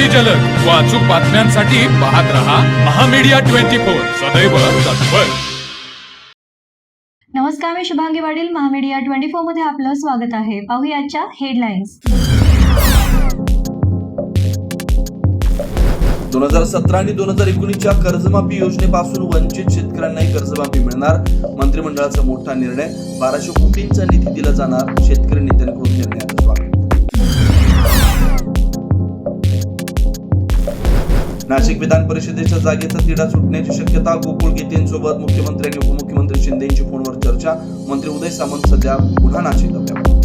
अगदी जलद व अचूक बातम्यांसाठी पाहत रहा महामीडिया 24 सदैव तत्पर. नमस्कार, मी शुभांगी पाटील. महामीडिया 24 मध्ये आपलं स्वागत आहे. पाहूया आजच्या हेडलाईन्स. 2017 आणि 2019च्या कर्जमाफी योजनेपासून वंचित शेतकऱ्यांनाही कर्जमाफी मिळणार. मंत्रिमंडळाचा मोठा निर्णय. 1200 कोटींचा निधी दिला जाणार. शेतकरी नेत्यांकडून निर्णयाचं स्वागत. नाशिक विधान परिषदेच्या जागेचा तिढा सुटण्याची शक्यता. गोकुळ गीतेंसोबत मुख्यमंत्री आणि उपमुख्यमंत्री शिंदेंची फोनवर चर्चा. मंत्री उदय सामंत सध्या पुन्हा नाशिक दौऱ्यावर.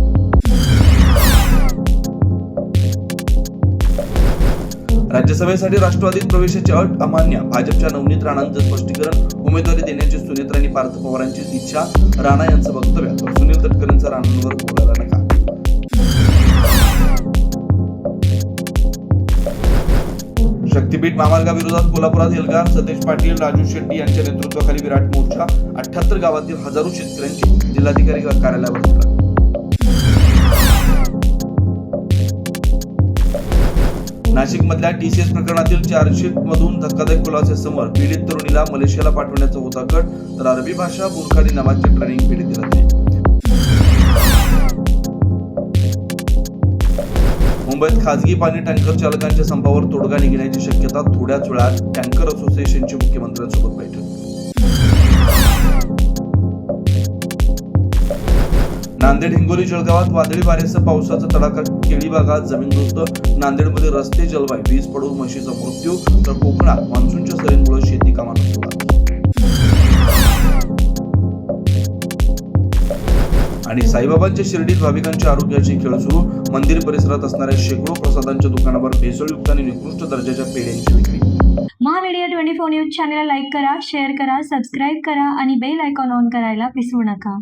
राज्यसभेसाठी राष्ट्रवादीत प्रवेशाची अट अमान्य. भाजपच्या नवनीत राणांचं स्पष्टीकरण. उमेदवारी देण्याची सुनेत्रा आणि पार्थ पवारांची इच्छा. राणा यांचं वक्तव्य. सुनील तटकरेंचा राणांवर बोलायला नकार. शक्तीपीठ महामार्गाविरोधात कोल्हापुरात एल्गार. सतेज पाटील, राजू शेट्टी यांच्या नेतृत्वाखाली विराट मोर्चा. 78 गावातील हजारो शेतकऱ्यांची जिल्हाधिकारी कार्यालयावर धडक. नाशिक मधल्या टीसीएस प्रकरणातील चार्जशीट मधून धक्कादायक खुलासे समोर. पीडित तरुणीला मलेशियाला पाठवण्याचा होता कट, तर अरबी भाषा बुरखाडी नावाची ट्रेनिंग पीडितेला दिली. मुंबईत खासगी पाणी टँकर चालकांच्या संपावर तोडगा निघण्याची शक्यता. थोड्याच वेळात टँकर असोसिएशनची मुख्यमंत्र्यांसोबत बैठक. नांदेड, हिंगोली, जळगावात वादळी वाऱ्यासह पावसाचा तडाखा. केळी भागात जमीनदोस्त. नांदेडमध्ये रस्ते जलवाय. वीज पडून म्हशीचा मृत्यू. तर कोकणात मान्सूनच्या सरींमुळे शेती कामांना सुरुवात. आणि साईबाबांच्या शिर्डीत भाविकांच्या आरोग्याची खेळ सुरू. मंदिर परिसरात असणाऱ्या शेकडो प्रसादांच्या दुकानावर भेसळयुक्त आणि निकृष्ट दर्जाच्या पेढ्यांची विक्री. महामीडिया 24 न्यूज चॅनलला लाईक करा, शेअर करा, सबस्क्राईब करा आणि बेल आयकॉन ऑन करायला विसरू नका.